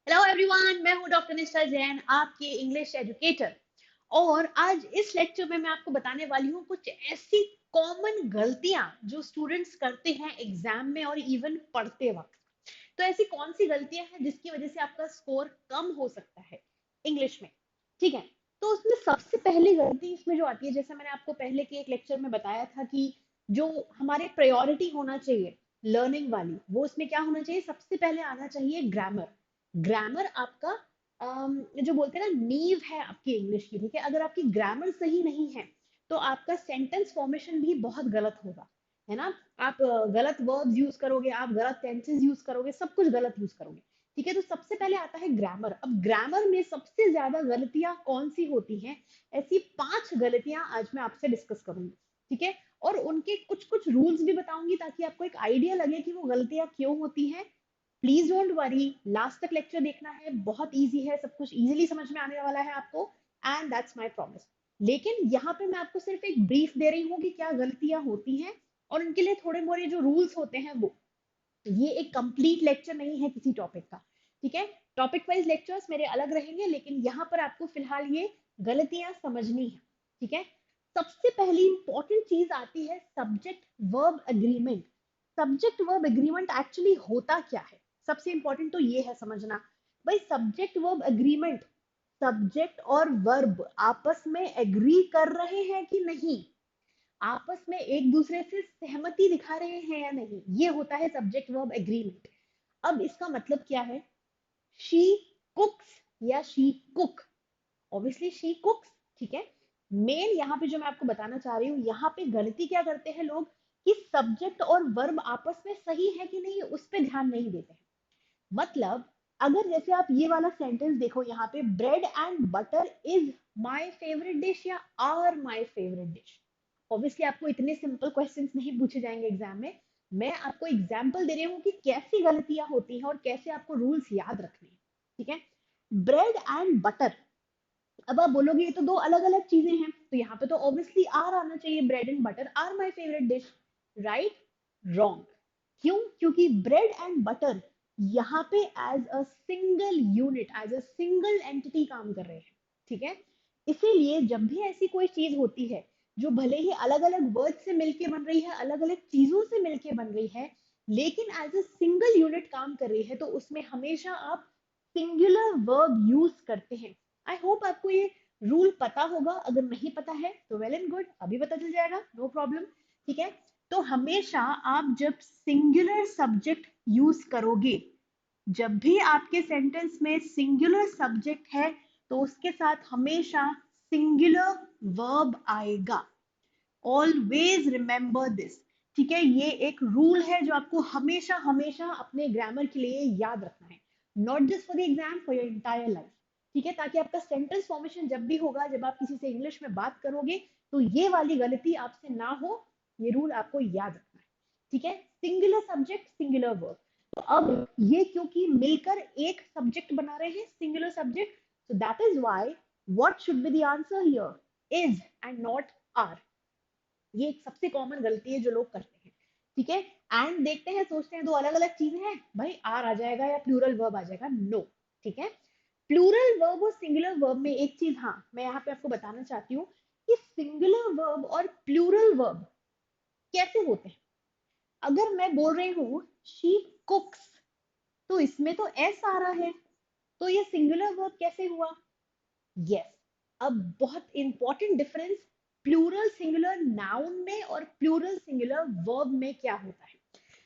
Hello everyone, मैं हूं doctor निष्ठा जैन, आपकी इंग्लिश एजुकेटर। और आज इस लेक्चर में मैं आपको बताने वाली हूँ कुछ ऐसी कॉमन गलतियां जो स्टूडेंट्स करते हैं एग्जाम में और इवन पढ़ते वक्त। तो ऐसी कौन सी गलतियां हैं जिसकी वजह से आपका स्कोर कम हो सकता है इंग्लिश में। ठीक है। तो उसमें सबसे पहली गलती इसमें जो आती है, जैसे मैंने आपको पहले के एक लेक्चर में बताया था कि जो हमारे प्रायोरिटी होना चाहिए लर्निंग वाली, वो उसमें क्या होना चाहिए, सबसे पहले आना चाहिए ग्रामर। ग्रामर आपका जो बोलते हैं ना नींव है आपकी इंग्लिश की। ठीक है, अगर आपकी ग्रामर सही नहीं है तो आपका सेंटेंस फॉर्मेशन भी बहुत गलत होगा, है ना। आप गलत वर्ब्स यूज करोगे, आप गलत टेंसेस यूज करोगे, सब कुछ गलत यूज करोगे। ठीक है, तो सबसे पहले आता है ग्रामर। अब ग्रामर में सबसे ज्यादा गलतियां कौन सी होती हैं, ऐसी 5 गलतियां आज मैं आपसे डिस्कस करूंगी। ठीक है, और उनके कुछ कुछ रूल्स भी बताऊंगी ताकि आपको एक आइडिया लगे कि वो गलतियां क्यों होती हैं। प्लीज डोंट वरी, लास्ट तक लेक्चर देखना है, बहुत इजी है, सब कुछ इजीली समझ में आने वाला है आपको, एंड दैट्स माय प्रॉमिस। लेकिन यहाँ पे मैं आपको सिर्फ एक ब्रीफ दे रही हूँ कि क्या गलतियां होती हैं, और उनके लिए थोड़े मोड़े जो रूल्स होते हैं वो। ये एक कंप्लीट लेक्चर नहीं है किसी टॉपिक का। ठीक है, टॉपिक वाइज लेक्चर्स मेरे अलग रहेंगे, लेकिन यहाँ पर आपको फिलहाल ये गलतियां समझनी है। ठीक है, सबसे पहली इंपॉर्टेंट चीज आती है subject verb agreement. Subject verb agreement actually होता क्या है, सबसे इंपॉर्टेंट तो ये है समझना। भाई सब्जेक्ट वर्ब एग्रीमेंट, सब्जेक्ट और वर्ब आपस में एग्री कर रहे हैं कि नहीं, आपस में एक दूसरे से सहमति दिखा रहे हैं या नहीं, ये होता है सब्जेक्ट वर्ब एग्रीमेंट। अब इसका मतलब क्या है, शी कुक्स या शी कुक, ऑब्वियसली शी कुक्स। ठीक है, मेन यहाँ पे जो मैं आपको बताना चाह रही हूँ, यहाँ पे गलती क्या करते हैं लोग कि सब्जेक्ट और वर्ब आपस में सही है कि नहीं उस पर ध्यान नहीं देते हैं। मतलब अगर जैसे आप ये वाला सेंटेंस देखो, यहाँ पे bread and butter is my favourite dish या are my favourite dish. Obviously आपको इतने सिंपल क्वेश्चंस नहीं पूछे जाएंगे एग्जाम में। मैं आपको एग्जांपल दे रही हूँ कि कैसी गलतियां होती हैं और कैसे आपको रूल्स याद रखने हैं। ठीक है, ब्रेड एंड बटर। अब आप बोलोगे ये तो दो अलग अलग चीजें हैं, तो यहाँ पे तो ऑब्वियसली आर आना चाहिए, bread and butter are my favourite dish. Right? Wrong. क्यों? क्योंकि ब्रेड एंड बटर यहाँ पे as a single unit, as a single entity काम कर रहे हैं। ठीक है, इसीलिए जब भी ऐसी कोई चीज होती है जो भले ही अलग अलग वर्ड से मिलके बन रही है, अलग अलग चीजों से मिलके बन रही है, लेकिन एज अ सिंगल यूनिट काम कर रही है, तो उसमें हमेशा आप सिंगुलर वर्ब यूज करते हैं। आई होप आपको ये रूल पता होगा, अगर नहीं पता है तो वेल एंड गुड, अभी पता चल जाएगा, नो प्रॉब्लम। ठीक है, तो हमेशा आप जब सिंगुलर सब्जेक्ट यूज करोगे, जब भी आपके सेंटेंस में सिंगुलर सब्जेक्ट है, तो उसके साथ हमेशा सिंगुलर वर्ब आएगा। Always remember this. ठीक है, ये एक रूल है जो आपको हमेशा हमेशा अपने ग्रामर के लिए याद रखना है, not just for the exam, for your entire life. ठीक है, ताकि आपका सेंटेंस फॉर्मेशन जब भी होगा, जब आप किसी से इंग्लिश में बात करोगे, तो ये वाली गलती आपसे ना हो, ये रूल आपको याद रखना है। ठीक है, सिंगुलर सब्जेक्ट सिंगुलर वर्ब। तो अब ये क्योंकि मिलकर एक सब्जेक्ट बना रहे हैं, singular subject, so that is why what should be the answer here, is and not are। ये एक सबसे कॉमन गलती है जो लोग करते हैं। ठीक है, एंड देखते हैं सोचते हैं दो अलग अलग चीजें हैं, भाई आर आ जाएगा या प्लूरल वर्ब आ जाएगा, नो। ठीक है, प्लूरल वर्ब और सिंगुलर वर्ब में एक चीज हाँ मैं यहाँ पे आपको बताना चाहती हूँ कि सिंगुलर वर्ब और प्लूरल वर्ब कैसे होते हैं। अगर मैं बोल रही हूँ शी कुक्स, तो इसमें तो एस आ रहा है, तो ये सिंगुलर वर्ब कैसे हुआ? यस। अब बहुत important difference plural singular noun में और प्लूरल सिंगुलर वर्ब में क्या होता है।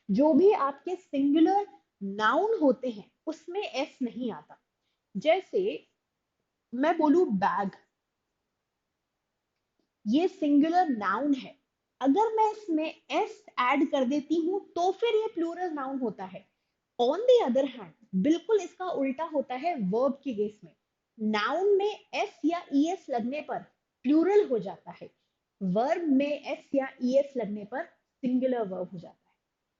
जो भी आपके सिंगुलर नाउन होते हैं उसमें एस नहीं आता। जैसे मैं बोलूं बैग, ये सिंगुलर नाउन है, अगर मैं इसमें एस ऐड कर देती हूं तो फिर ये प्लूरल नाउन होता है। ऑन द अदर हैंड बिल्कुल इसका उल्टा होता है वर्ब के केस में। नाउन में एस या ईएस लगने पर प्लूरल हो जाता है, वर्ब में एस या ईएस लगने पर सिंगुलर वर्ब हो जाता है।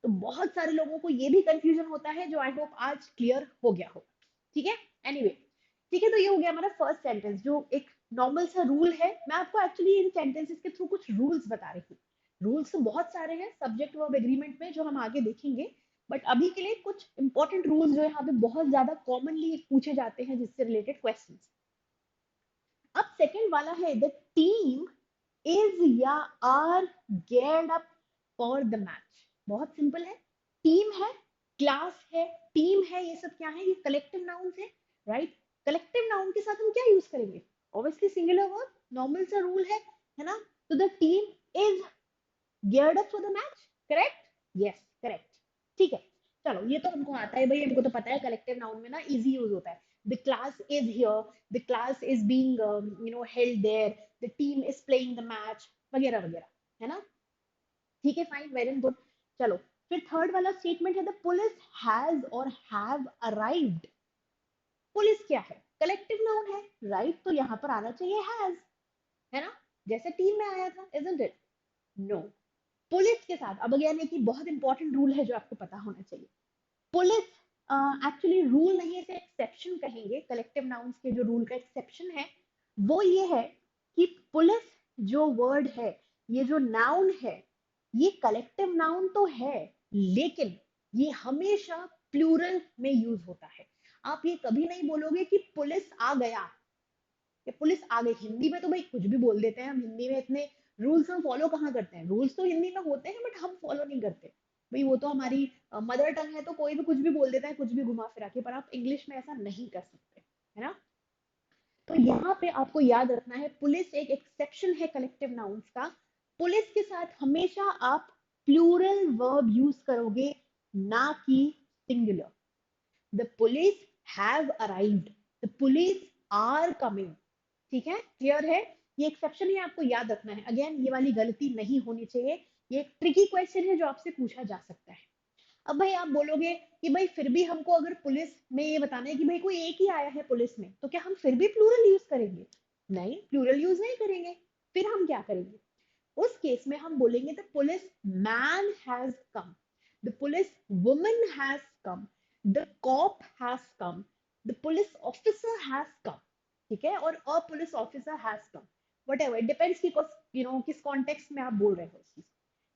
तो बहुत सारे लोगों को ये भी कंफ्यूजन होता है, जो आई होप आज क्लियर हो गया होगा। ठीक है, एनीवे ठीक है, तो ये हो गया हमारा फर्स्ट सेंटेंस जो एक नॉर्मल सा रूल है। मैं आपको एक्चुअली इन सेंटेंसेस के थ्रू कुछ रूल्स बता रही हूँ। रूल्स तो बहुत सारे हैं सब्जेक्ट वर्ब एग्रीमेंट में जो हम आगे देखेंगे, बट अभी के लिए कुछ इंपॉर्टेंट रूल्स जो यहाँ पे बहुत ज्यादा कॉमनली पूछे जाते हैं जिससे रिलेटेड क्वेश्चंस। अब सेकंड वाला है, द टीम इज या are geared up for the match. बहुत सिंपल है, टीम है, क्लास है, टीम है, ये सब क्या है, ये कलेक्टिव नाउन्स है, राइट। कलेक्टिव नाउन के साथ हम क्या यूज करेंगे, ऑब्वियसली सिंगुलर वर्ब, नॉर्मल सा रूल है ना। तो the team is geared up for the match, correct? Yes, correct. ठीक है, चलो ये तो हमको आता है भाई, हमको तो पता है कलेक्टिव नाउन में ना इजी यूज होता है। The class is here, the class is being held there, the team is playing the match, वगैरह वगैरह, है ना। ठीक है, फाइन, वेरी गुड। चलो, फिर थर्ड वाला स्टेटमेंट है, द पुलिस हैज और हैव अराइव्ड। पुलिस क्या है, कलेक्टिव नाउन है, राइट, तो यहाँ पर आना चाहिए हैज, है ना, जैसे टीम में आया था, इजंट इट? नो, पुलिस के साथ अब अगेन एक बहुत इंपॉर्टेंट रूल है जो आपको पता होना चाहिए। पुलिस एक्चुअली रूल नहीं है, इसे एक्सेप्शन कहेंगे, कलेक्टिव नाउन्स के जो रूल का एक्सेप्शन है वो ये है कि पुलिस जो वर्ड है, ये जो नाउन है, ये कलेक्टिव नाउन तो है, लेकिन ये हमेशा प्लूरल में यूज होता है। आप ये कभी नहीं बोलोगे कि पुलिस आ गया कि पुलिस आ गई। हिंदी में तो भाई कुछ भी बोल देते हैं, हम हिंदी में इतने रूल्स हम फॉलो कहाँ करते हैं, रूल्स तो हिंदी में होते हैं बट हम फॉलो नहीं करते। भाई वो तो हमारी मदर टंग है, तो कोई भी कुछ भी बोल देता है, कुछ भी घुमा फिरा के, पर आप इंग्लिश में ऐसा नहीं कर सकते, है ना। तो यहाँ पे आपको याद रखना है, पुलिस एक एक्सेप्शन है कलेक्टिव नाउन्स का। पुलिस के साथ हमेशा आप प्लूरल वर्ब यूज करोगे, ना कि singular. The police have arrived, the police are coming. ठीक है, क्लियर है, ये एक्सेप्शन ही आपको याद रखना है। अगेन ये वाली गलती नहीं होनी चाहिए, ये एक ट्रिकी क्वेश्चन है जो आपसे पूछा जा सकता है। अब भाई आप बोलोगे कि भाई फिर भी हमको अगर पुलिस में ये बताना है कि भाई कोई एक ही आया है पुलिस में, तो क्या हम फिर भी प्लूरल यूज करेंगे? नहीं, प्लूरल यूज नहीं करेंगे। फिर हम क्या करेंगे, उस केस में हम बोलेंगे the policeman has come, the policewoman has come, the cop has come, the police officer has come. ठीक है, और a police officer has come, whatever, depends कि किस कॉन्टेक्स्ट में आप बोल रहे हो उस चीज।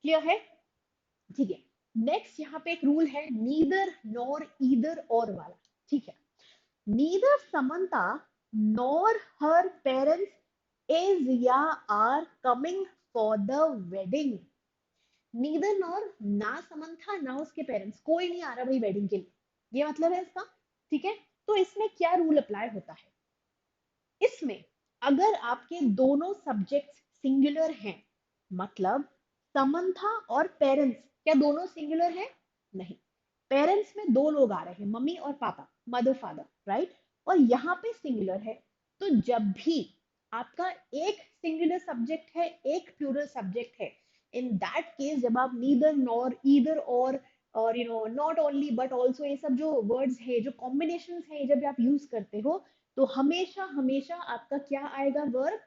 क्लियर है? ठीक है, नेक्स्ट यहाँ पे एक रूल है, नीदर नॉर ईदर और वाला। ठीक है, neither Samantha nor her parents is या are coming for the wedding. Neither nor, ना समंथा ना उसके पेरेंट्स, कोई नहीं आ रहा भाई वेडिंग के लिए, ये मतलब है इसका। ठीक है, तो इसमें क्या रूल अप्लाई होता है, इसमें अगर आपके दोनों सब्जेक्ट्स सिंगुलर हैं, मतलब समंथा और पेरेंट्स, क्या दोनों सिंगुलर हैं? नहीं, पेरेंट्स में दो लोग आ रहे हैं, मम्मी और पापा, मदर फादर, राइट, और यहाँ पे सिंगुलर है। तो जब भी आपका एक सिंगुलर सब्जेक्ट है, एक प्लूरल सब्जेक्ट है, इन दैट केस जब आप नीदर नॉर ईदर और नॉट ओनली बट ऑल्सो, ये सब जो वर्ड्स है, जो कॉम्बिनेशन है, जब आप यूज करते हो, तो हमेशा हमेशा आपका क्या आएगा, वर्ब,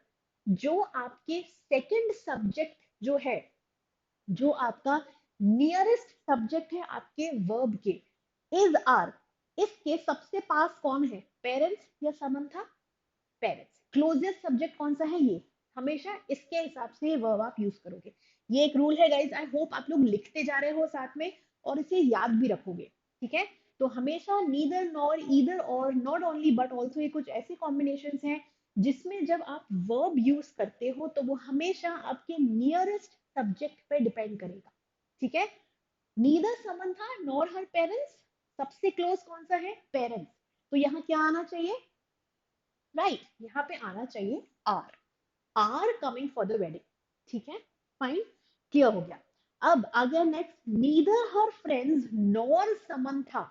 जो आपके सेकंड सब्जेक्ट जो है, जो आपका नियरेस्ट सब्जेक्ट है आपके वर्ब के, इज आर, इसके सबसे पास कौन है, पेरेंट्स या समंथा? पेरेंट्स। क्लोजेस्ट सब्जेक्ट कौन सा है, ये, हमेशा इसके हिसाब से वर्ब आप यूज करोगे। ये एक रूल है गाइज, आई होप आप लोग लिखते जा रहे हो साथ में और इसे याद भी रखोगे। ठीक है, तो हमेशा नीदर नॉर ईदर और नॉट ओनली बट ऑल्सो, ये कुछ ऐसे कॉम्बिनेशन हैं जिसमें जब आप वर्ब यूज करते हो तो वो हमेशा आपके नियरेस्ट सब्जेक्ट पे डिपेंड करेगा। ठीक है, neither Samantha nor her parents, सबसे क्लोज कौन सा है, पेरेंट्स, तो यहाँ क्या आना चाहिए, राइट, यहाँ पे आना चाहिए are, are coming for the wedding. ठीक है, फाइन, क्लियर हो गया। अब अगर next, neither her friends nor Samantha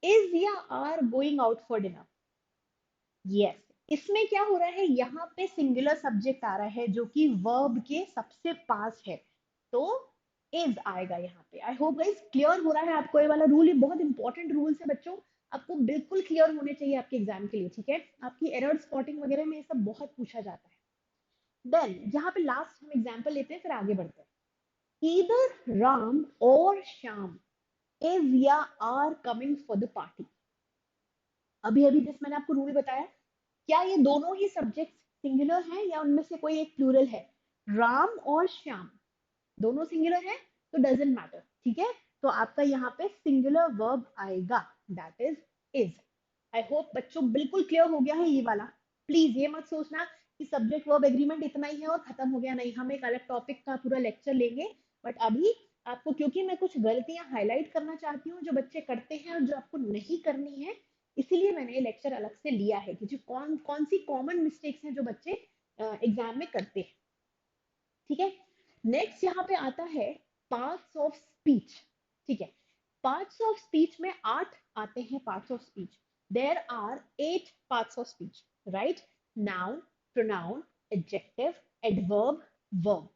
is या are going out for dinner. Yes, इसमें क्या हो रहा है, यहाँ पे सिंगुलर सब्जेक्ट आ रहा है जो कि वर्ब के सबसे पास है, तो इज आएगा यहाँ पे। आई होप गाइस क्लियर हो रहा है आपको ये वाला रूल, ये बहुत इंपॉर्टेंट रूल्स है बच्चों, आपको बिल्कुल क्लियर होने चाहिए आपके एग्जाम के लिए। ठीक है, आपकी एरर स्पॉटिंग वगैरह में ये सब बहुत पूछा जाता है। देन यहाँ पे लास्ट हम एग्जाम्पल लेते हैं, फिर आगे बढ़ते हैं। ईदर राम और श्याम इज या are coming for the party. अभी अभी जिस मैंने आपको रूल बताया, क्या ये दोनों ही सब्जेक्ट सिंगुलर हैं या उनमें से कोई एक प्लूरल है? राम और श्याम दोनों सिंगुलर है, तो डजेंट मैटर। ठीक है, तो आपका यहाँ पे सिंगुलर वर्ब आएगा, दैट इज। आई होप बच्चों बिल्कुल क्लियर हो गया है ये वाला। प्लीज ये मत सोचना कि सब्जेक्ट वर्ब एग्रीमेंट इतना ही है और खत्म हो गया, नहीं, हम एक अलग टॉपिक का पूरा लेक्चर लेंगे। बट अभी आपको, क्योंकि मैं कुछ गलतियां हाईलाइट करना चाहती हूँ जो बच्चे करते हैं और जो आपको नहीं करनी है, इसीलिए मैंने ये लेक्चर अलग से लिया है कि जो कौन कौन सी कॉमन मिस्टेक्स हैं जो बच्चे एग्जाम में करते हैं। ठीक है, नेक्स्ट यहाँ पे आता है पार्ट्स ऑफ स्पीच। ठीक है, पार्ट्स ऑफ स्पीच में 8 आते हैं parts of speech. There are 8 parts of speech, right? Noun, pronoun, adjective, adverb, verb,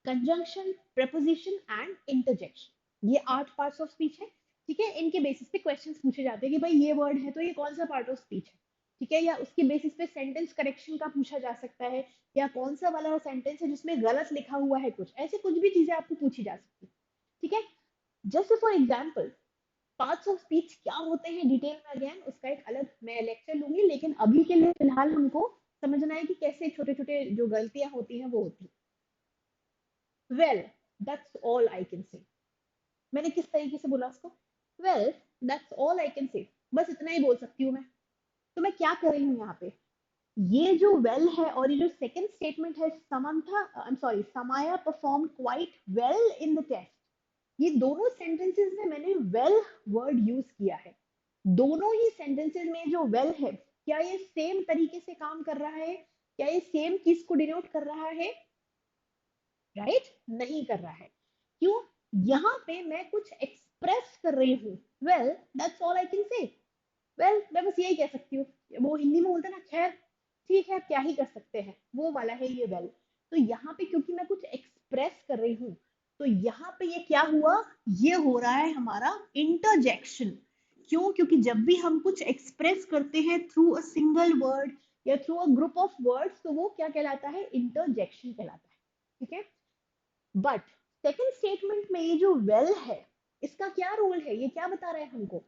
conjunction, preposition and interjection, ये 8 पार्ट्स ऑफ स्पीच है। ठीक है, इनके बेसिस पे क्वेश्चंस पूछे जाते हैं कि भाई ये वर्ड है तो ये कौन सा पार्ट ऑफ स्पीच है। ठीक है, या उसके बेसिस पे सेंटेंस करेक्शन का पूछा जा सकता है, या कौन सा वाला सेंटेंस है जिसमें गलत लिखा हुआ है, कुछ ऐसे कुछ भी चीजें आपको पूछी जा सकती है। ठीक है, just for example parts of speech क्या होते हैं डिटेल में, अगेन उसका एक अलग मैं लेक्चर लूंगी, लेकिन अभी के लिए फिलहाल हमको समझना है कि कैसे छोटे छोटे जो गलतियां होती हैं वो होती है। Well, that's all I can say. मैंने किस तरीके से बोला उसको? Well, that's all I can say, बस इतना ही बोल सकती हूँ मैं। तो मैं क्या कर रही हूँ यहाँ पे, ये जो वेल है और ये जो सेकंड स्टेटमेंट है, Samantha I am sorry Samaya perform quite well in the test, ये दोनों सेंटेंसेस में मैंने वेल वर्ड यूज किया है। दोनों ही सेंटेंसेस में जो वेल है, क्या ये सेम तरीके से काम कर रहा है? क्या ये सेम चीज को डिनोट कर रहा है? राइट, नहीं कर रहा है। क्यों? यहाँ पे मैं कुछ एक्सप्रेस कर रही हूँ। Well, that's all I can say. Well, मैं बस यही कह सकती हूँ, वो हिंदी में बोलते हैं ना, खैर ठीक है, क्या ही कर सकते हैं, वो वाला है ये वेल। तो यहाँ पे क्योंकि मैं कुछ एक्सप्रेस कर रही हूँ, तो यहाँ पे ये क्या हुआ, ये हो रहा है हमारा इंटरजेक्शन। क्यों? क्योंकि जब भी हम कुछ एक्सप्रेस करते हैं थ्रू अ सिंगल वर्ड या through a group of words, तो वो क्या कहलाता है? इंटरजेक्शन कहलाता है। ठीक है, बट सेकंड स्टेटमेंट में ये जो वेल है, इसका क्या रोल है, ये क्या बता रहा है हमको?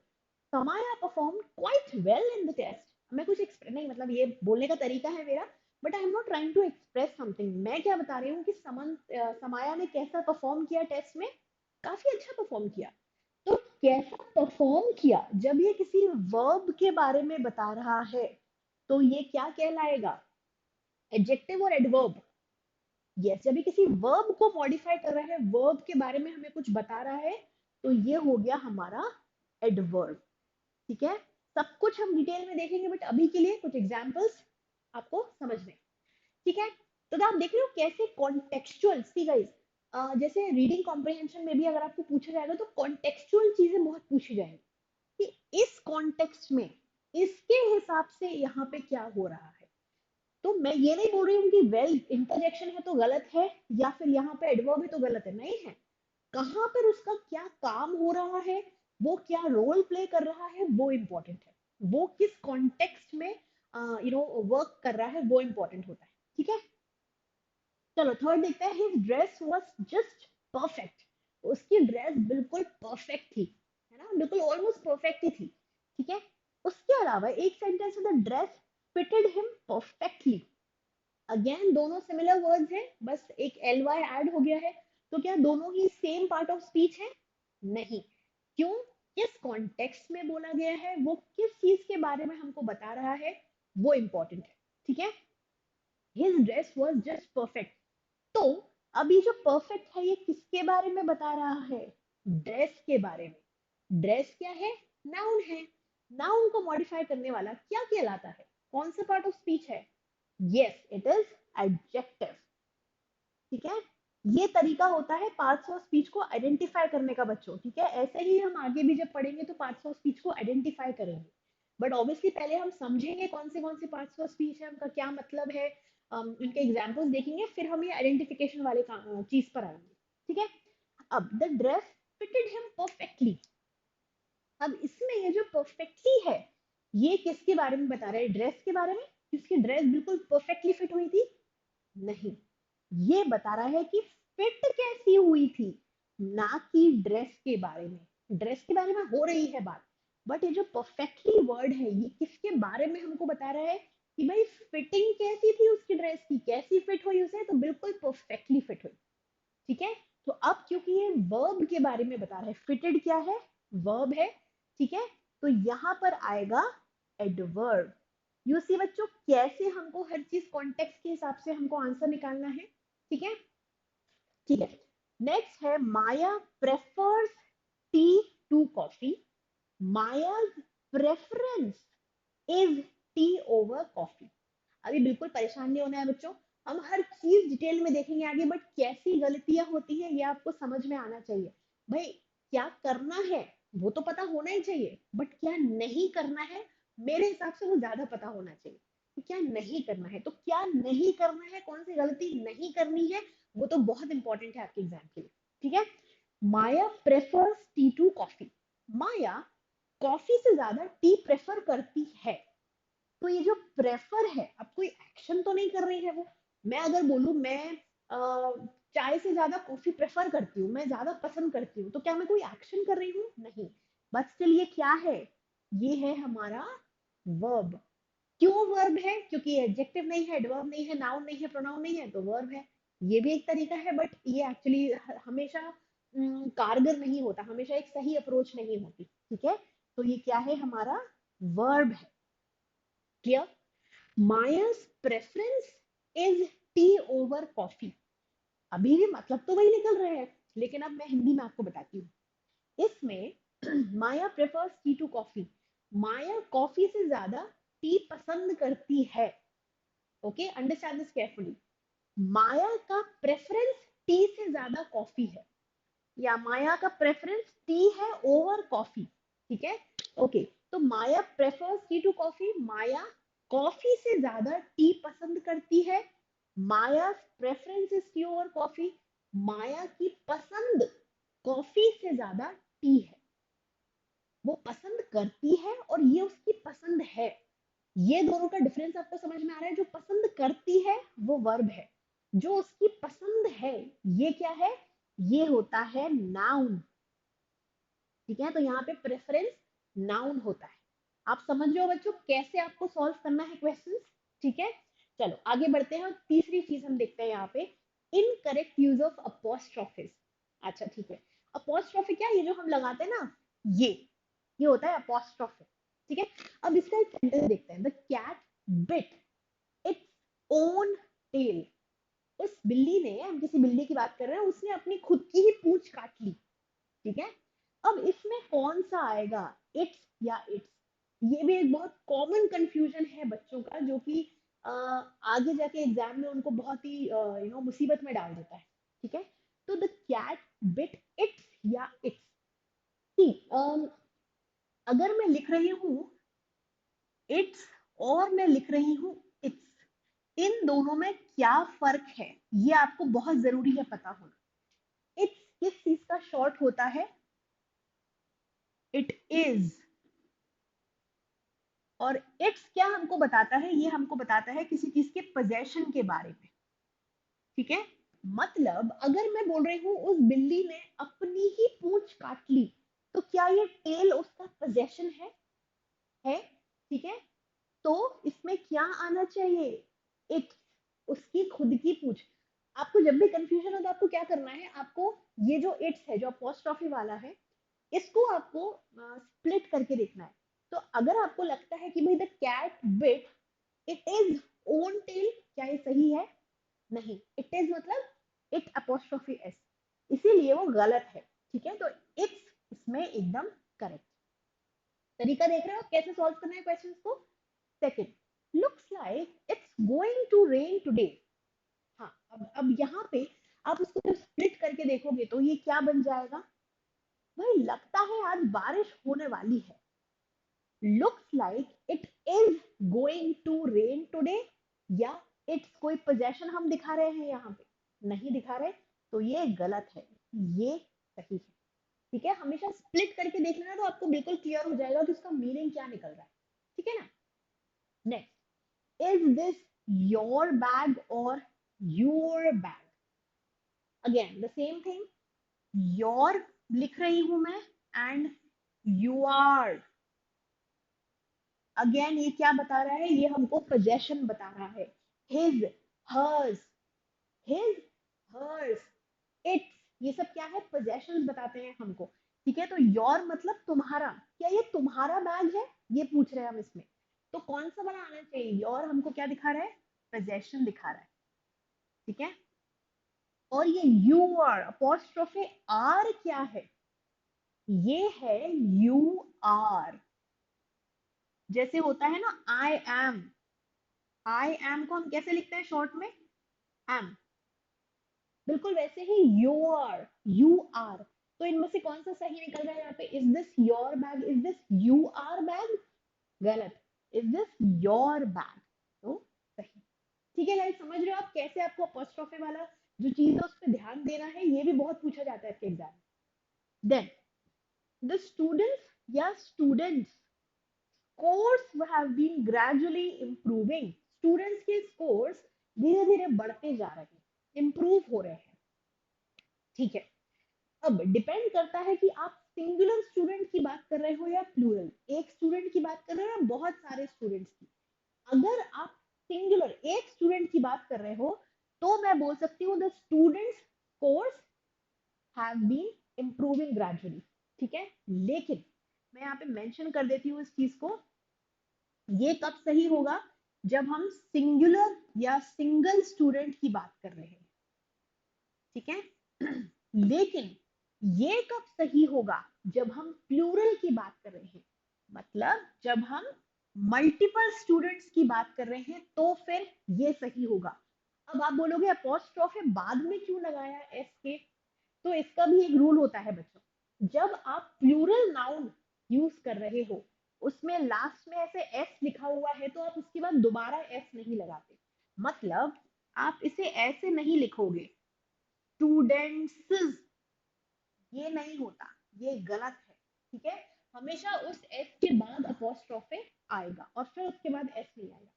Samaya perform quite well in the test. मैं कुछ एक्सप्रेस नहीं, मतलब ये बोलने का तरीका है मेरा, but I am not trying to express something. मैं क्या बता रही हूँ कि समाया ने कैसा परफॉर्म किया टेस्ट में? काफी अच्छा परफॉर्म किया। तो कैसा परफॉर्म किया, जब ये किसी वर्ब के बारे में बता रहा है, तो ये क्या कहलाएगा? एडजेक्टिव और एडवर्ब। यस, जब ये किसी वर्ब को मॉडिफाई कर रहा है, वर्ब के बारे में हमें कुछ बता रहा है, तो ये हो गया हमारा एडवर्ब। ठीक है, सब कुछ हम डिटेल में देखेंगे, बट अभी के लिए कुछ एग्जांपल्स आपको समझने। ठीक है, तो आप देख रहे हो कैसे कॉन्टेक्चुअल, सी गाइस, जैसे रीडिंग कॉम्प्रिहेंशन में भी अगर आपको पूछा जाएगा तो कॉन्टेक्चुअल चीजें बहुत पूछी जाएंगी कि इस कॉन्टेक्स्ट में इसके हिसाब से यहाँ पे क्या हो रहा है। तो मैं ये नहीं बोल रही हूँ कि वेल इंटरजेक्शन है तो गलत है, या फिर यहाँ पे एडवर्ब है तो गलत है, नहीं है। कहाँ पर उसका क्या काम हो रहा है, वो क्या रोल प्ले कर रहा है, वो इम्पोर्टेंट है। वो किस कॉन्टेक्स्ट में वर्क कर रहा है, वो इम्पोर्टेंट होता है। ठीक है, चलो थर्ड देखते हैं। His dress was just perfect. उसकी ड्रेस बिल्कुल परफेक्ट थी, है ना, बिल्कुल ऑलमोस्ट परफेक्ट ही थी। ठीक है, उसके अलावा एक सेंटेंस है, the dress fitted him perfectly. Again दोनों सिमिलर वर्ड्स हैं, बस एक एल वाई एड हो गया है। तो क्या दोनों ही सेम पार्ट ऑफ स्पीच है? नहीं। क्यों? किस कॉन्टेक्स्ट में बोला गया है, वो किस चीज के बारे में हमको बता रहा है, वो इंपॉर्टेंट है। ठीक है, his dress was just perfect. तो अभी जो परफेक्ट है, ये किसके बारे में बता रहा है? ड्रेस के बारे में। ड्रेस क्या है? नाउन है। नाउन को मॉडिफाई करने वाला क्या कहलाता है? कौन सा पार्ट ऑफ स्पीच है? Yes, it is adjective. ठीक है, ये तरीका होता है पार्ट्स ऑफ स्पीच को आइडेंटिफाई करने का बच्चों। ठीक है, ऐसे ही हम आगे भी जब पढ़ेंगे तो पार्ट्स ऑफ स्पीच को आइडेंटिफाई करेंगे, बट ऑब्वियसली पहले हम समझेंगे कौन से पार्ट्स ऑफ स्पीच है, उनका क्या मतलब है, उनके एग्जाम्पल्स देखेंगे, फिर हम ये आइडेंटिफिकेशन वाले चीज पर आएंगे। ठीक है, अब the dress fitted him perfectly. अब इसमें ये जो परफेक्टली है, ये किसके बारे में बता रहे हैं? ड्रेस के बारे में, जिसकी ड्रेस बिल्कुल परफेक्टली फिट हुई थी? नहीं, ये बता रहा है कि फिट कैसी हुई थी, ना कि ड्रेस के बारे में। ड्रेस के बारे में हो रही है बात, बट ये जो परफेक्टली वर्ड है, ये किसके बारे में हमको बता रहा है कि भाई फिटिंग कैसी थी उसकी ड्रेस की, कैसी फिट हुई उसे? तो बिल्कुल परफेक्टली फिट हुई। ठीक है, तो अब क्योंकि ये वर्ब के बारे में बता रहा है, फिटेड क्या है, वर्ब है, ठीक है, तो यहां पर आएगा एडवर्ब। यू सी बच्चों कैसे हमको हर चीज कॉन्टेक्स्ट के हिसाब से हमको आंसर निकालना है, ठीक है, ठीक है। नेक्स्ट है Maya prefers tea to coffee, Maya's preference is tea over coffee. अभी बिल्कुल परेशान नहीं होना है बच्चों, हम हर चीज डिटेल में देखेंगे आगे, बट कैसी गलतियां होती है ये आपको समझ में आना चाहिए। भाई क्या करना है वो तो पता होना ही चाहिए, बट क्या नहीं करना है मेरे हिसाब से वो ज्यादा पता होना चाहिए कि क्या नहीं करना है। तो क्या नहीं करना है, कौन सी गलती नहीं करनी है, वो तो बहुत इंपॉर्टेंट है आपके एग्जाम के लिए, ठीक है। Maya prefers tea to coffee, Maya coffee से ज्यादा टी प्रेफर करती है। तो ये जो प्रेफर है, अब कोई एक्शन तो नहीं कर रही है वो। मैं अगर बोलूं मैं चाय से ज्यादा कॉफी प्रेफर करती हूँ, मैं ज्यादा पसंद करती हूँ, तो क्या मैं कोई एक्शन कर रही हूँ, नहीं, बट स्टिल ये क्या है, ये है हमारा वर्ब। क्यों वर्ब है, क्योंकि एडजेक्टिव नहीं है, एडवर्ब नहीं है, नाउन नहीं है, प्रोनाउन नहीं है, तो वर्ब है। ये भी एक तरीका है, बट ये एक्चुअली हमेशा कारगर नहीं होता, हमेशा एक सही अप्रोच नहीं होती, ठीक है। तो ये क्या है, हमारा वर्ब है। Clear. माया's preference is tea over coffee। अभी भी मतलब तो वही निकल रहे हैं, लेकिन अब मैं हिंदी में आपको बताती हूँ। इसमें Maya prefers tea to coffee, Maya coffee से ज्यादा टी पसंद करती है। Okay, understand this carefully. Maya का प्रेफरेंस टी से ज्यादा कॉफी है, या माया का प्रेफरेंस टी है ओवर कॉफी, ठीक है। ओके, तो Maya prefers tea to coffee, Maya coffee से ज्यादा टी पसंद करती है। Maya preference is tea over coffee, Maya की पसंद कॉफी से ज्यादा टी है। वो पसंद करती है और ये उसकी पसंद है। ये दोनों का डिफरेंस आपको समझ में आ रहा है। जो पसंद करती है वो वर्ब है, जो उसकी पसंद है ये क्या है, ये होता है नाउन, ठीक है। तो यहाँ पे प्रेफरेंस नाउन होता है। आप समझ रहे हो बच्चों कैसे आपको सॉल्व करना है क्वेश्चंस, ठीक है। चलो आगे बढ़ते हैं और तीसरी चीज हम देखते हैं यहाँ पे, इनकरेक्ट यूज ऑफ अपोस्ट्रोफिस। अच्छा ठीक है, अपोस्ट्रोफी क्या, ये जो हम लगाते हैं ना, ये होता है अपोस्ट्रोफी, ठीक है। अब इसका एक सेंटेंस देखते हैं, the cat bit its own tail. उस बिल्ली ने, हम किसी बिल्ली की बात कर रहे हैं, उसने अपनी खुद की ही पूंछ काट ली, ठीक है। अब इसमें कौन सा आएगा, इट्स या इट्स। ये भी एक बहुत कॉमन कंफ्यूजन है बच्चों का, जो कि आगे जाके एग्जाम में उनको बहुत ही मुसीबत में डाल देता है, ठीक है। तो द कैट बिट इट्स या इट्स, ठीक, अगर मैं लिख रही हूँ इट्स और मैं लिख रही हूँ इट्स, इन दोनों में क्या फर्क है, ये आपको बहुत जरूरी है पता होना। इट्स किस चीज का शॉर्ट होता है, इट इज, और इट्स क्या हमको बताता है, ये हमको बताता है किसी चीज के पोजेशन के बारे में, ठीक है। मतलब अगर मैं बोल रही हूँ उस बिल्ली ने अपनी ही पूंछ काट ली, तो क्या ये टेल उसका पोजेशन है, ठीक है। तो इसमें क्या आना चाहिए, इट्स, उसकी खुद की पूंछ। आपको जब भी कंफ्यूजन हो तो आपको क्या करना है, आपको ये जो इट्स है, जो अपोस्ट्रोफी वाला है, इसको आपको स्प्लिट करके देखना है। तो अगर आपको लगता है कि भाई the cat bit it is own tail, क्या ये सही है, नहीं, इट इज मतलब इट अपोस्ट्रोफी एस, इसीलिए वो गलत है, ठीक है। तो इट्स इसमें एकदम करेक्ट। तरीका देख रहे हो कैसे सॉल्व करना है क्वेश्चंस को। Second, looks like it's going to rain today. हाँ, अब यहाँ पे आप उसको जब स्प्लिट करके देखोगे तो ये क्या बन जाएगा, भाई लगता है आज बारिश होने वाली है। Looks like it is going to rain today, या इट्स कोई पोजेशन हम दिखा रहे हैं यहाँ पे, नहीं दिखा रहे, तो ये गलत है, ये सही है, ठीक है। हमेशा स्प्लिट करके देख लेना तो आपको बिल्कुल क्लियर हो जाएगा कि उसका मीनिंग क्या निकल रहा है, ठीक है ना। Next, is this your bag और your bag, again the same thing, your लिख रही हूं मैं एंड यू आर, अगेन ये क्या बता रहा है, ये हमको पोजेशन बता रहा है। His, hers, his, hers, its, ये सब क्या है, पोजेशंस बताते हैं हमको। ठीक है, तो योर मतलब तुम्हारा, क्या ये तुम्हारा बैग है, ये पूछ रहे हैं हम इसमें। तो कौन सा वाला आना चाहिए, योर हमको क्या दिखा रहा है, पोजेशन दिखा रहा है। ठीक है, और ये यू आर अपोस्ट्रोफे आर क्या है, ये है यू आर। जैसे होता है ना आई एम, आई एम को हम कैसे लिखते हैं शॉर्ट में, एम, बिल्कुल वैसे ही यू आर, यू आर। तो इनमें से कौन सा सही निकल रहा है यहाँ पे, is this your bag, is this you are bag, गलत, इज दिस योर बैग, तो सही। ठीक है गाइस, समझ रहे हो आप कैसे आपको अपोस्ट्रोफे वाला जो चीज है उस पर ध्यान देना है, ये भी बहुत पूछा जाता है आपके एग्जाम में। देन द स्टूडेंट्स या students scores have been gradually improving, students के स्कोर्स धीरे धीरे बढ़ते जा रहे हैं, इंप्रूव हो रहे हैं। ठीक है, अब डिपेंड करता है कि आप सिंगुलर स्टूडेंट की बात कर रहे हो या प्लूरल, एक स्टूडेंट की बात कर रहे हो या बहुत सारे स्टूडेंट्स की। अगर आप सिंगुलर एक स्टूडेंट की बात कर रहे हो तो मैं बोल सकती हूँ the students scores have been improving gradually. ठीक है, लेकिन मैं यहाँ पे मेंशन कर देती हूँ इस चीज को, ये कब सही होगा, जब हम सिंगुलर या सिंगल स्टूडेंट की बात कर रहे हैं। ठीक है, लेकिन ये कब सही होगा, जब हम प्लूरल की बात कर रहे हैं, मतलब जब हम मल्टीपल स्टूडेंट्स की बात कर रहे हैं तो फिर ये सही होगा। अब आप बोलोगे अपोस्ट्रोफे बाद में क्यों लगाया एस के, तो इसका भी एक रूल होता है बच्चों, जब आप प्लूरल नाउन यूज कर रहे हो उसमें लास्ट में ऐसे एस लिखा हुआ है तो आप उसके बाद दोबारा एस नहीं लगाते, मतलब आप इसे ऐसे नहीं लिखोगे स्टूडेंट्स, ये नहीं होता, ये गलत है। ठीक है, हमेशा उस एस के बाद अपोस्ट्रोफे आएगा और फिर उसके बाद एस नहीं आएगा,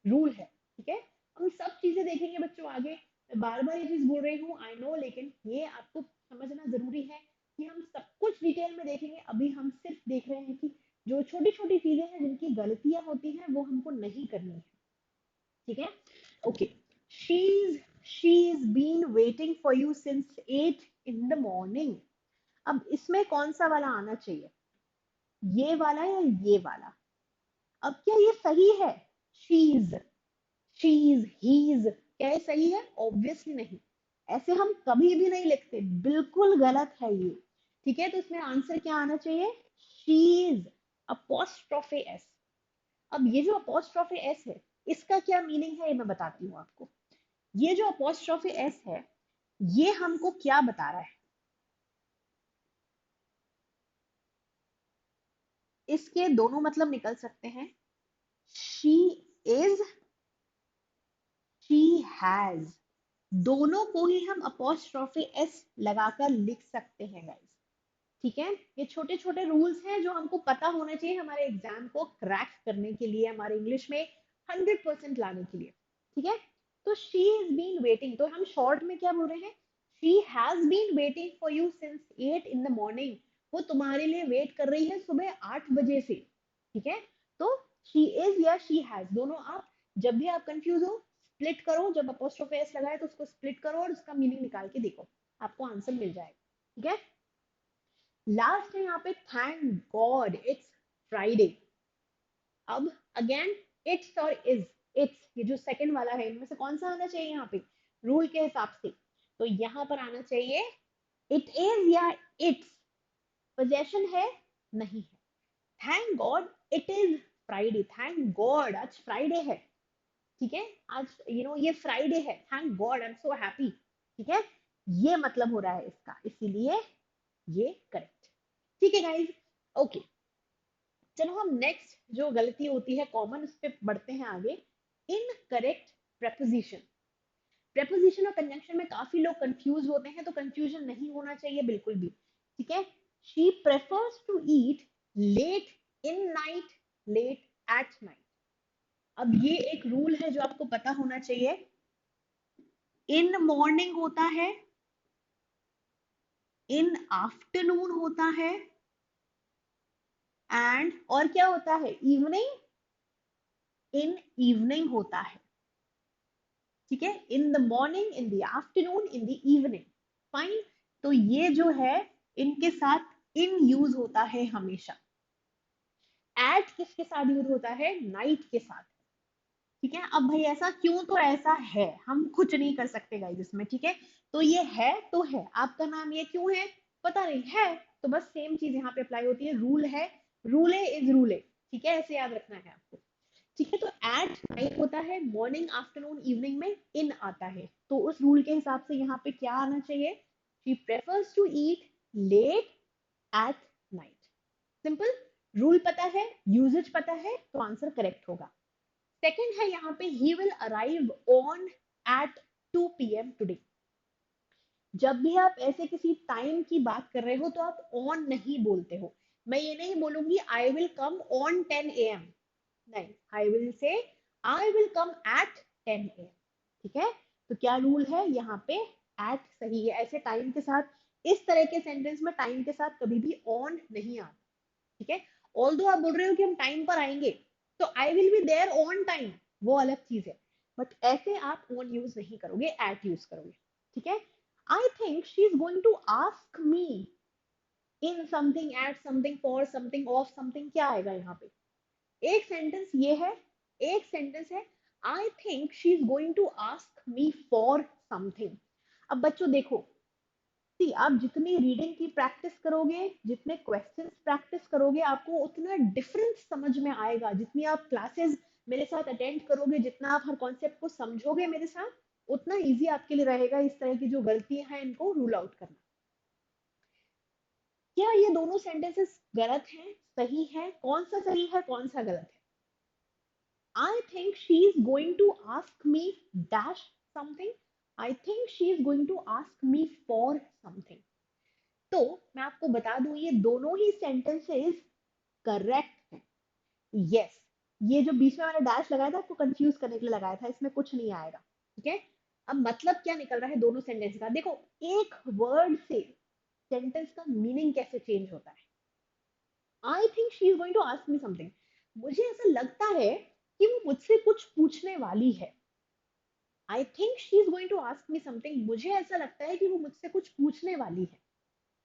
रूल है। ठीक है, हम सब चीजें देखेंगे बच्चों आगे, मैं बार बार ये चीज बोल रही हूँ आई नो, लेकिन ये आपको समझना जरूरी है कि हम सब कुछ डिटेल में देखेंगे, अभी हम सिर्फ देख रहे हैं कि जो छोटी छोटी चीजें हैं जिनकी गलतियां होती हैं वो हमको नहीं करनी है। ठीक है, okay, she is been waiting for you since 8 in the morning. अब इसमें कौन सा वाला आना चाहिए, ये वाला या ये वाला, अब क्या ये सही है, शीज, शीज, हीज, क्या ये सही है, ऑब्वियसली नहीं, ऐसे हम कभी भी नहीं लिखते, बिल्कुल गलत है ये। ठीक है, तो इसमें आंसर क्या आना चाहिए, शीज अपोस्ट्रोफे एस। अब ये जो अपोस्ट्रोफे एस है इसका क्या मीनिंग है ये मैं बताती हूँ आपको। ये जो अपोस्ट्रोफे एस है ये हमको क्या बता रहा है, इसके दोनों मतलब निकल सकते हैं, शी इज, शी हैज, दोनों को ही हम अपोस्ट्रोफी एस लगाकर लिख सकते हैं गाइस। ठीक है, ये छोटे छोटे रूल्स हैं जो हमको पता होना चाहिए हमारे एग्जाम को क्रैक करने के लिए, हमारे इंग्लिश में 100% लाने के लिए। ठीक है, तो शी इज बीन वेटिंग, तो हम शॉर्ट में क्या बोल रहे हैं, she has been waiting for you since 8 in the morning, वो तुम्हारे लिए वेट कर रही है सुबह 8 बजे से। ठीक है, तो शी इज या शी हैज, दोनों आप जब भी आप कंफ्यूज हो स्प्लिट करो, जब अपोस्ट्रोफी एस लगाए तो उसको स्प्लिट करो और उसका मीनिंग निकाल के देखो, आपको आंसर मिल जाएगा। ठीक है, लास्ट है यहाँ पे थैंक गॉड इट्स फ्राइडे। अब अगेन इट्स और इज, इट्स ये जो सेकंड वाला है इनमें से कौन सा आना चाहिए यहाँ पे रूल के हिसाब से, तो यहाँ पर आना चाहिए इट इज या इट्स, पोजेशन है नहीं है, thank God it is Friday, thank God आज फ्राइडे है। ठीक है, आज ये फ्राइडे है, thank God I am so happy. ठीक है, ये मतलब हो रहा है इसका, इसीलिए ये करेक्ट। ठीक है गाइज, ओके, चलो हम नेक्स्ट जो गलती होती है कॉमन उस पर बढ़ते हैं आगे, इनकरेक्ट प्रेपोजिशन। प्रेपोजिशन और कंजंक्शन में काफी लोग कंफ्यूज होते हैं, तो कंफ्यूजन नहीं होना चाहिए बिल्कुल भी। ठीक है, she prefers to eat late in night, late at night. अब ये एक रूल है जो आपको पता होना चाहिए, इन मॉर्निंग होता है, इन आफ्टरनून होता है, एंड और क्या होता है, इवनिंग, इन इवनिंग होता है। ठीक है, इन the morning, in the afternoon, in the evening, fine. तो ये जो है इनके साथ इन यूज होता है हमेशा। एट किसके साथ यूज होता है? नाइट के साथ। ठीक है, अब भाई ऐसा क्यों? तो ऐसा है, हम कुछ नहीं कर सकते गाइस इसमें। ठीक है, तो ये है तो है, आपका नाम ये क्यों है पता नहीं है, तो बस सेम चीज यहाँ पे अप्लाई होती है। रूल है, रूले इज रूले। ठीक है, ऐसे याद रखना है आपको। ठीक है, तो एट नाइट होता है, मॉर्निंग आफ्टरनून इवनिंग में इन आता है, तो उस रूल के हिसाब से यहाँ पे क्या आना चाहिए? She prefers to eat late at night. Simple, rule पता है, यूजेज पता है, तो आंसर करेक्ट होगा। सेकंड है यहाँ पे, he will arrive on at 2 PM today. जब भी आप ऐसे किसी टाइम की बात कर रहे हो तो आप ऑन नहीं बोलते हो। मैं ये नहीं बोलूंगी I will come on 10 AM, नहीं, I will say I will come at 10 AM। ठीक है, तो क्या रूल है यहाँ पे? एट सही है। ऐसे टाइम के साथ, इस तरह के सेंटेंस में टाइम के साथ कभी भी ऑन नहीं आता। ठीक है, ऑल दो आप बोल रहे हो कि हम टाइम पर आएंगे, तो I will be there on time, वो अलग चीज है, बट ऐसे आप ऑन यूज नहीं करोगे, एट यूज करोगे। ठीक है, I think she is going to ask me in something, at something, for something, of something, क्या आएगा यहाँ पे? एक सेंटेंस ये है, एक सेंटेंस है I think she is going to ask me for something. अब बच्चों देखो, सी आप जितनी रीडिंग की प्रैक्टिस करोगे, जितने क्वेश्चंस प्रैक्टिस करोगे, आपको उतना डिफरेंस समझ में आएगा। जितनी आप क्लासेस मेरे साथ अटेंड करोगे, जितना आप हर कॉन्सेप्ट को समझोगे मेरे साथ, उतना इजी आपके लिए रहेगा इस तरह की जो गलतियां हैं इनको रूल आउट करना। क्या ये दोनों सेंटेंसेस गलत हैं, सही है? कौन सा सही है, कौन सा गलत है? I think she is going to ask me dash something. I think she is going to ask me for something. तो मैं आपको बता दूं, ये दोनों ही सेंटेंसेस करेक्ट हैं। यस, ये जो बीच में मैंने डैश लगाया था आपको कंफ्यूज करने के लिए लगाया था, इसमें कुछ नहीं आएगा। ठीक है, अब मतलब क्या निकल रहा है दोनों सेंटेंस का? देखो, एक वर्ड से सेंटेंस का मीनिंग कैसे चेंज होता है। I think she is going to ask me something, मुझे ऐसा लगता है कि वो मुझसे कुछ पूछने वाली है। I think she is going to ask me something, मुझे ऐसा लगता है कि वो मुझसे कुछ पूछने वाली है।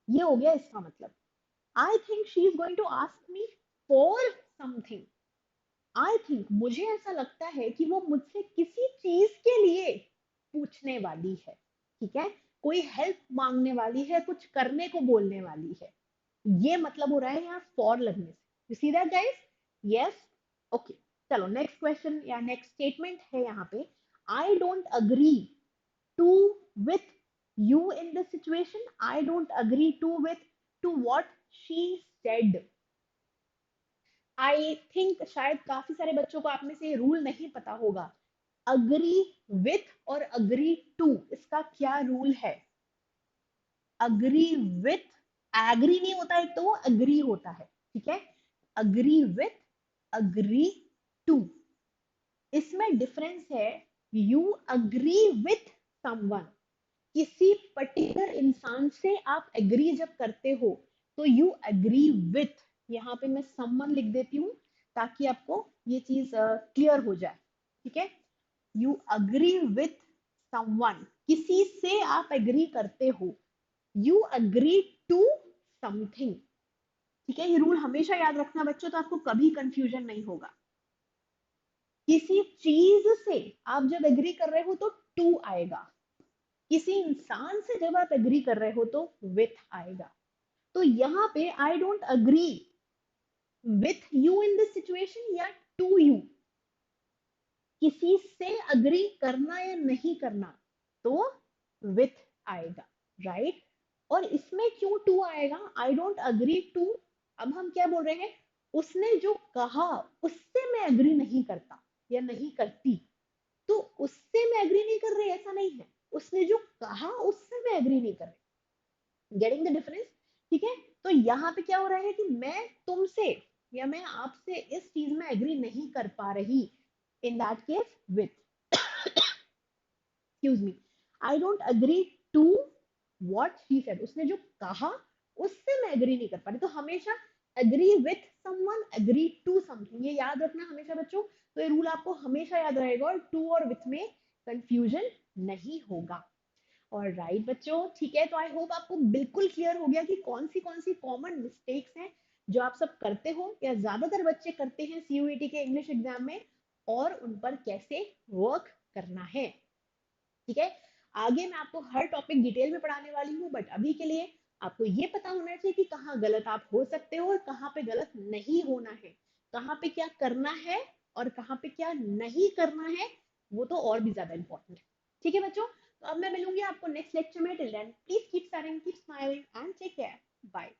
ये हो गया इसका मतलब। I think she is going to ask me for something, I think मुझे ऐसा लगता है कि वो मुझसे किसी चीज के लिए पूछने वाली है। ठीक है, कोई हेल्प मांगने वाली है, कुछ करने को बोलने वाली है। ये मतलब हो रहा है यहाँ फॉर लगने से। You see that guys? Yes, okay. चलो नेक्स्ट क्वेश्चन या नेक्स्ट स्टेटमेंट है यहाँ पे, I don't agree to with you in this situation, I don't agree to with to what she said. I think शायद काफी सारे बच्चों को आप में से रूल नहीं पता होगा। अग्री विथ और अग्री टू, इसका क्या रूल है? अग्री विथ, एग्री नहीं होता है तो वो अग्री होता है। ठीक है, अग्री विथ, अग्री टू, इसमें डिफरेंस है। यू अग्री विथ समवन, किसी पर्टिकुलर इंसान से आप एग्री जब करते हो तो यू एग्री विथ, यहाँ पे मैं समवन लिख देती हूँ ताकि आपको ये चीज क्लियर हो जाए। ठीक है, यू अग्री विथ समवन, किसी से आप एग्री करते हो। You agree to something. ठीक है, ये रूल हमेशा याद रखना बच्चों, तो आपको कभी कंफ्यूजन नहीं होगा। किसी चीज से आप जब एग्री कर रहे हो तो टू आएगा, किसी इंसान से जब आप एग्री कर रहे हो तो विथ आएगा। तो यहाँ पे I don't agree with you in this situation या टू यू, किसी से अग्री करना या नहीं करना, तो विथ आएगा। राइट, और इसमें क्यों टू आएगा? आई डोंट अग्री टू, अब हम क्या बोल रहे हैं? उसने जो कहा उससे मैं अग्री नहीं करता या नहीं करती, तो उससे मैं एग्री नहीं कर रही ऐसा नहीं है, उसने जो कहा उससे मैं एग्री नहीं कर रही। Getting the difference? ठीक है, तो यहाँ पे क्या हो रहा है कि मैं तुमसे या मैं आपसे इस चीज में एग्री नहीं कर पा रही, in that case with. Excuse me, I don't agree to what she said, उसने जो कहा उससे मैं एग्री नहीं कर पा रही। तो हमेशा agree with someone, agree to something, ये याद रखना हमेशा बच्चों। तो ये रूल आपको हमेशा याद रहेगा और टू और विथ में कंफ्यूजन नहीं होगा। और राइट बच्चों, ठीक है, तो आई होप आपको बिल्कुल क्लियर हो गया कि कौन सी कॉमन मिस्टेक्स हैं जो आप सब करते हो या ज्यादातर बच्चे करते हैं सीयूईटी के इंग्लिश एग्जाम में, और उन पर कैसे वर्क करना है। ठीक है, आगे मैं आपको हर टॉपिक डिटेल में पढ़ाने वाली हूँ, बट अभी के लिए आपको ये पता होना चाहिए कि कहाँ गलत आप हो सकते हो और कहाँ पे गलत नहीं होना है, कहाँ पे क्या करना है और कहाँ पे क्या नहीं करना है, वो तो और भी ज्यादा इंपॉर्टेंट है। ठीक है बच्चों, तो अब मैं मिलूंगी आपको नेक्स्ट लेक्चर में। Till then please keep staring, keep smiling and take care. Bye.